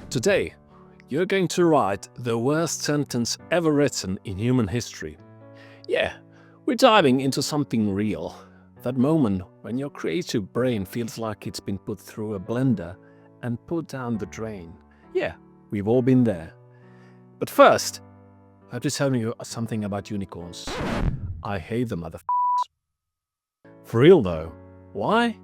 Today, you're going to write the worst sentence ever written in human history. Yeah, we're diving into something real. That moment when your creative brain feels like it's been put through a blender and put down the drain. Yeah, we've all been there. But first, I have to tell you something about unicorns. I hate the motherfuckers. For real though. Why?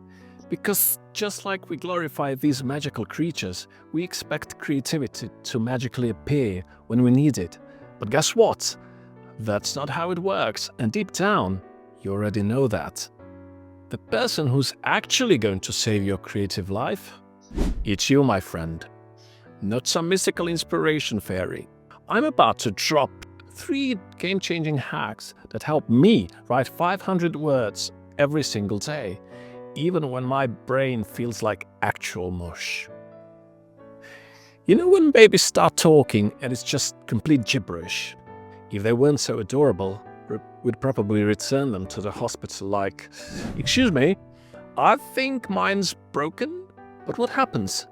Because just like we glorify these magical creatures, we expect creativity to magically appear when we need it. But guess what? That's not how it works, and deep down, you already know that. The person who's actually going to save your creative life? It's you, my friend. Not some mystical inspiration fairy. I'm about to drop 3 game-changing hacks that help me write 500 words every single day, even when my brain feels like actual mush. You know when babies start talking and it's just complete gibberish? If they weren't so adorable, we'd probably return them to the hospital like, "Excuse me, I think mine's broken." But what happens?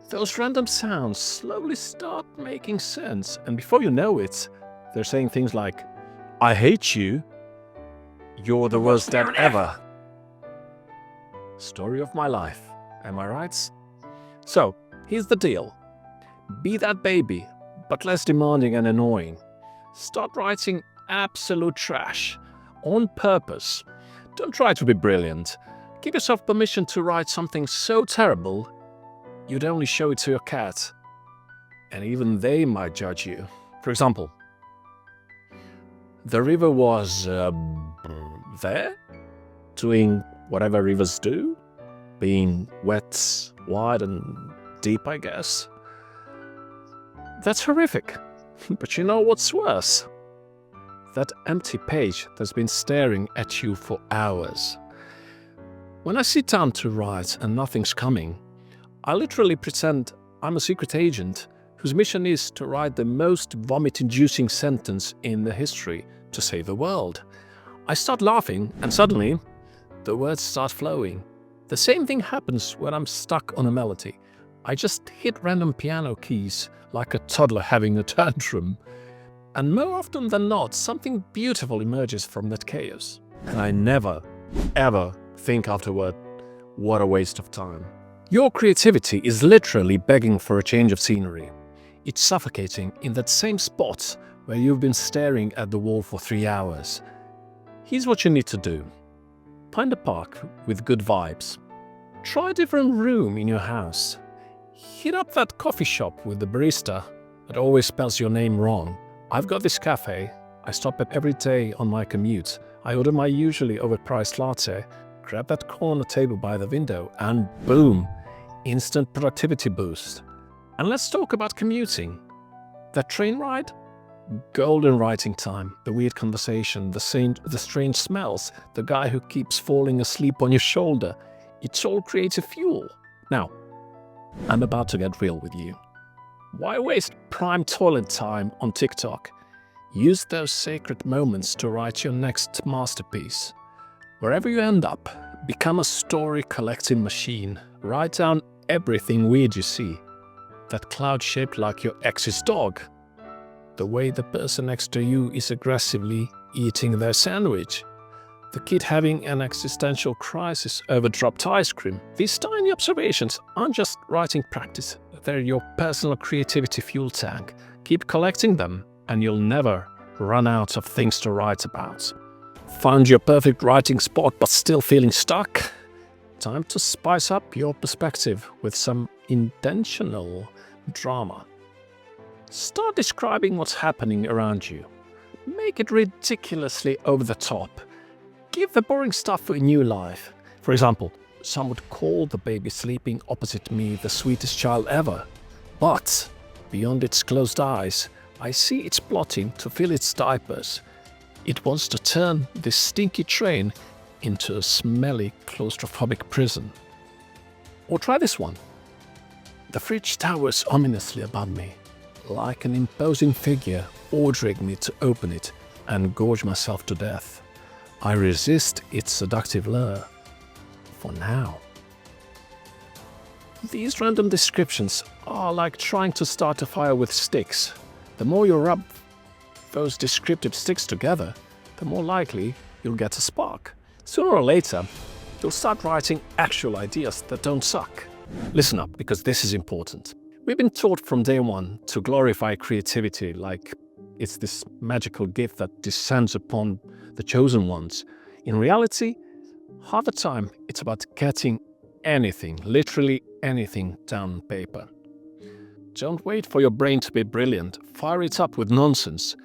Those random sounds slowly start making sense, and before you know it, they're saying things like, "I hate you. You're the worst dad ever." Story of my life, am I right? So, here's the deal. Be that baby, but less demanding and annoying. Start writing absolute trash, on purpose. Don't try to be brilliant. Give yourself permission to write something so terrible, you'd only show it to your cat. And even they might judge you. For example, the river was there, doing whatever rivers do, being wet, wide and deep, I guess. That's horrific. But you know what's worse? That empty page that's been staring at you for hours. When I sit down to write and nothing's coming, I literally pretend I'm a secret agent whose mission is to write the most vomit-inducing sentence in the history to save the world. I start laughing and suddenly the words start flowing. The same thing happens when I'm stuck on a melody. I just hit random piano keys like a toddler having a tantrum. And more often than not, something beautiful emerges from that chaos. And I never, ever think afterward, what a waste of time. Your creativity is literally begging for a change of scenery. It's suffocating in that same spot where you've been staring at the wall for 3 hours. Here's what you need to do. Find a park with good vibes. Try a different room in your house. Hit up that coffee shop with the barista that always spells your name wrong. I've got this cafe I stop at every day on my commute. I order my usually overpriced latte, grab that corner table by the window, and boom, instant productivity boost. And let's talk about commuting. That train ride? Golden writing time, the weird conversation, the strange smells, the guy who keeps falling asleep on your shoulder. It's all creative fuel. Now, I'm about to get real with you. Why waste prime toilet time on TikTok? Use those sacred moments to write your next masterpiece. Wherever you end up, become a story collecting machine. Write down everything weird you see. That cloud shaped like your ex's dog. The way the person next to you is aggressively eating their sandwich. The kid having an existential crisis over dropped ice cream. These tiny observations aren't just writing practice. They're your personal creativity fuel tank. Keep collecting them and you'll never run out of things to write about. Found your perfect writing spot but still feeling stuck? Time to spice up your perspective with some intentional drama. Start describing what's happening around you. Make it ridiculously over the top. Give the boring stuff a new life. For example, some would call the baby sleeping opposite me the sweetest child ever. But beyond its closed eyes, I see it's plotting to fill its diapers. It wants to turn this stinky train into a smelly, claustrophobic prison. Or try this one. The fridge towers ominously above me, like an imposing figure ordering me to open it and gorge myself to death. I resist its seductive lure. For now. These random descriptions are like trying to start a fire with sticks. The more you rub those descriptive sticks together, the more likely you'll get a spark. Sooner or later, you'll start writing actual ideas that don't suck. Listen up, because this is important. We've been taught from day one to glorify creativity like it's this magical gift that descends upon the chosen ones. In reality, half the time it's about getting anything, literally anything, down on paper. Don't wait for your brain to be brilliant. Fire it up with nonsense,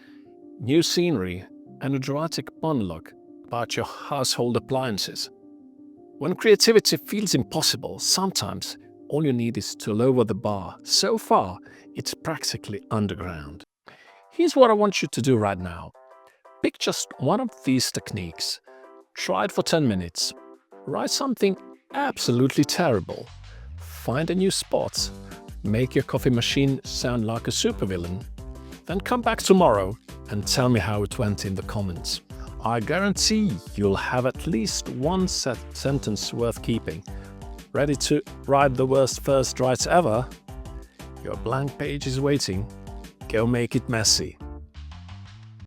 new scenery, and a dramatic monologue about your household appliances. When creativity feels impossible, sometimes all you need is to lower the bar so far it's practically underground. Here's what I want you to do right now. Pick just one of these techniques. Try it for 10 minutes. Write something absolutely terrible. Find a new spot. Make your coffee machine sound like a supervillain. Then come back tomorrow and tell me how it went in the comments. I guarantee you'll have at least one sentence worth keeping. Ready to write the worst first writes ever? Your blank page is waiting. Go make it messy.